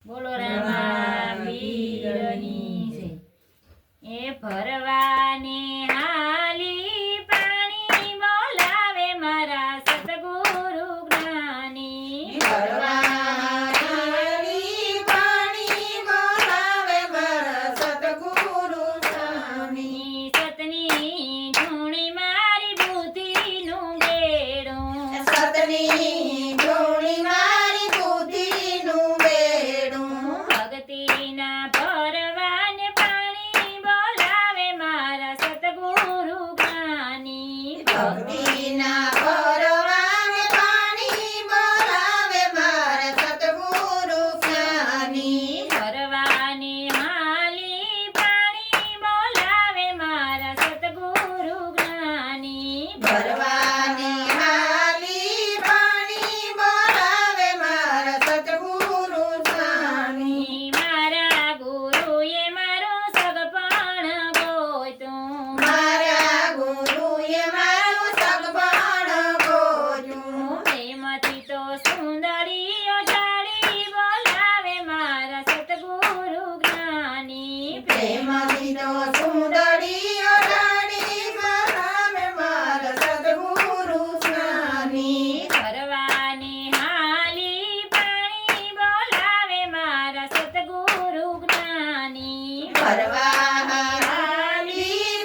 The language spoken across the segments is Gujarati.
બોલો રામાવીરની જય. એ ભરવાને હાલી પાણી બોલાવે મારા સતગુરુ જ્ઞાની. ભરવાની પાણી બોલાવે મારા સતગુરુ જ્ઞાની. સતની ધૂણી મારી બુદ્ધિનું બેડું. સતની ધૂણી મારી બુદ્ધિનું બેડું. ભક્તિના ભરવાને પાણી બોલાવે મારા સતગુરુ જ્ઞાની. ભક્તિના ભરવાને પાણી બોલાવે મારા સતગુરુ જ્ઞાની. ભરવાને હાલી પાણી બોલાવે મારા સતગુરુ જ્ઞાની. ભરવાની હાલી પાણી બોલાવે મારા સતગુરુ જ્ઞાની. મારા ગુરુએ મારું સગપણ ગોતું. મારા ગુરુએ મારું સગપણ ગોત્યું. પ્રેમથી તો સુંદરીઓ જાડી બોલાવે મારા સતગુરુ જ્ઞાની. પ્રેમથી તો સુંદરીઓ જાડી બોલાવે મારા સતગુરુ જ્ઞાની. ભરવાને હાલી પાણી બોલાવે મારા સતગુરુ જ્ઞાની. ભરવાની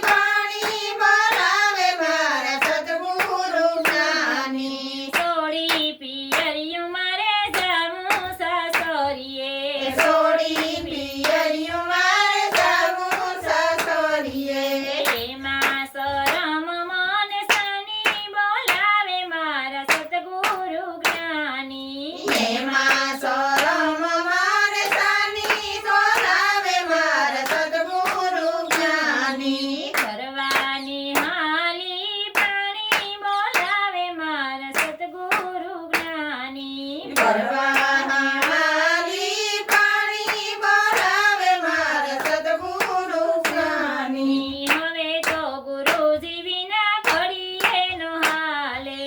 પાણી બોલાવે મારા સતગુરુ જ્ઞાની. સોડી પિયરિયું મારે જાવું સાસરીએ. સોડી પિયરિયું મારે જાવું સાસરીએ. એમાં શરમ મને શની બોલાવે મારા સતગુરુ જ્ઞાની. એમાં શરમ મારે શાની બોલાવે મારા સતગુરુ જ્ઞાની. ભરવાને હાલી પાણી બોલાવે મારા સતગુરુ જ્ઞાની. ભરવાની હાલી પાણી બોલાવે મારા સતગુરુ જ્ઞાની. હવે તો ગુરુજી વિના ઘડીએ નો હાલે.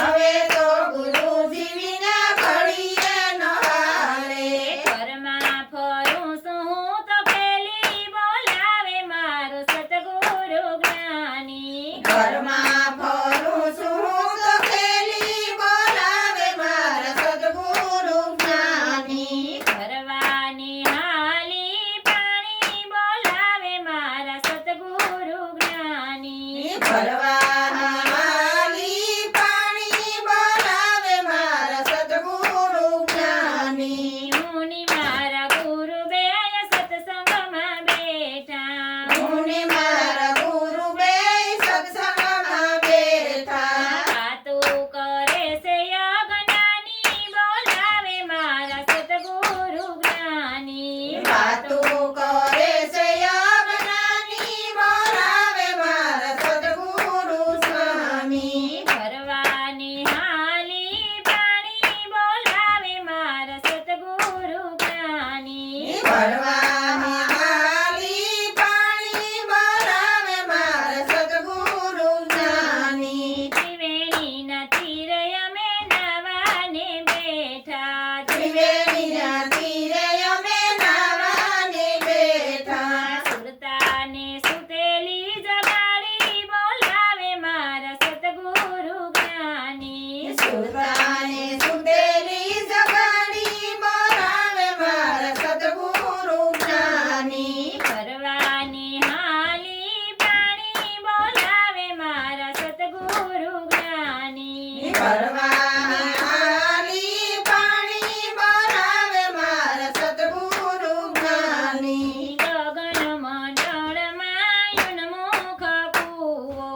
હવે તો ગુરુજી વિના ઘડીએ ન હાલે. ઘરમાં ફરું છું હું તો પેલી બોલાવે મારો સતગુરુ જ્ઞાની. ઘરમાં ફરું છું તો ખેલી બોલાવે મારા સતગુરુ જ્ઞાની. ભરવાને હાલી પાણી બોલાવે મારા સતગુરુ જ્ઞાની. ભરવાની હાલી પાણી બોલાવે મારા સતગુરુ જ્ઞાની. મુનિ મારા ગુરુ બે સત્સંગમાં બેઠા. હું ને મારા ગુરુ બેય સત્સંગમાં બેઠા. વાતો કરે છે અજ્ઞાની બોલાવે મારા સતગુરુ જ્ઞાની. વાતો કરે છે અજ્ઞાની બોલાવે મારા સતગુરુ સ્વામી. ભરવાને હાલી પાણી બોલાવે મારા સતગુરુ જ્ઞાની. ભરવાની હાલી પાણી બોલાવે મારા સતગુરુ જ્ઞાની. ત્રિવેણીના તીરે અમે નાવાને બેઠા. ત્રિવેણીના તીરે અમે નાવાને બેઠા. સુરતાને સુતેલી જગાડી બોલાવે મારા સતગુરુ જ્ઞાની. સુરતાને સુતેલી જગાડી બોલાવે મારા સતગુરુ જ્ઞાની. ભરવાને હાલી પાણી બોલાવે મારા સતગુરુ જ્ઞાની. ભરવાની હાલી પાણી બોલાવે મારા સતગુરુ જ્ઞાની. ગગન મંડળમાં યુનમુખ કૂવો.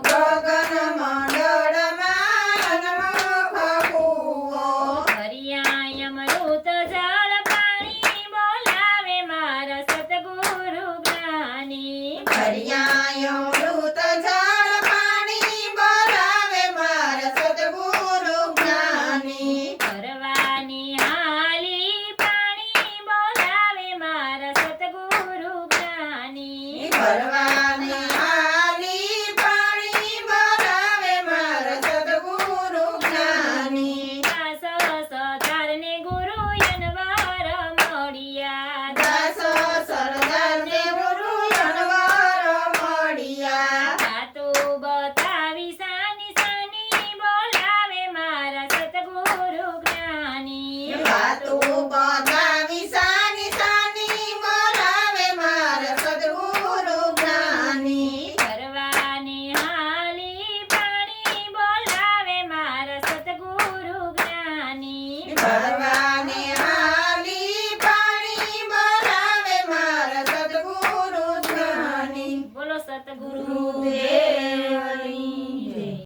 ગગન મંડળમાં અનમોખ કૂવો. હરિયા અમૃત જળ પાણી બોલાવે મારા સતગુરુ જ્ઞાની. હરિયાયો મૃત જળ પાણી બોલાવે મારા સતગુરુ જ્ઞાની. ભરવાને હાલી પાણી બોલાવે મારા સતગુરુ જ્ઞાની. ભરવા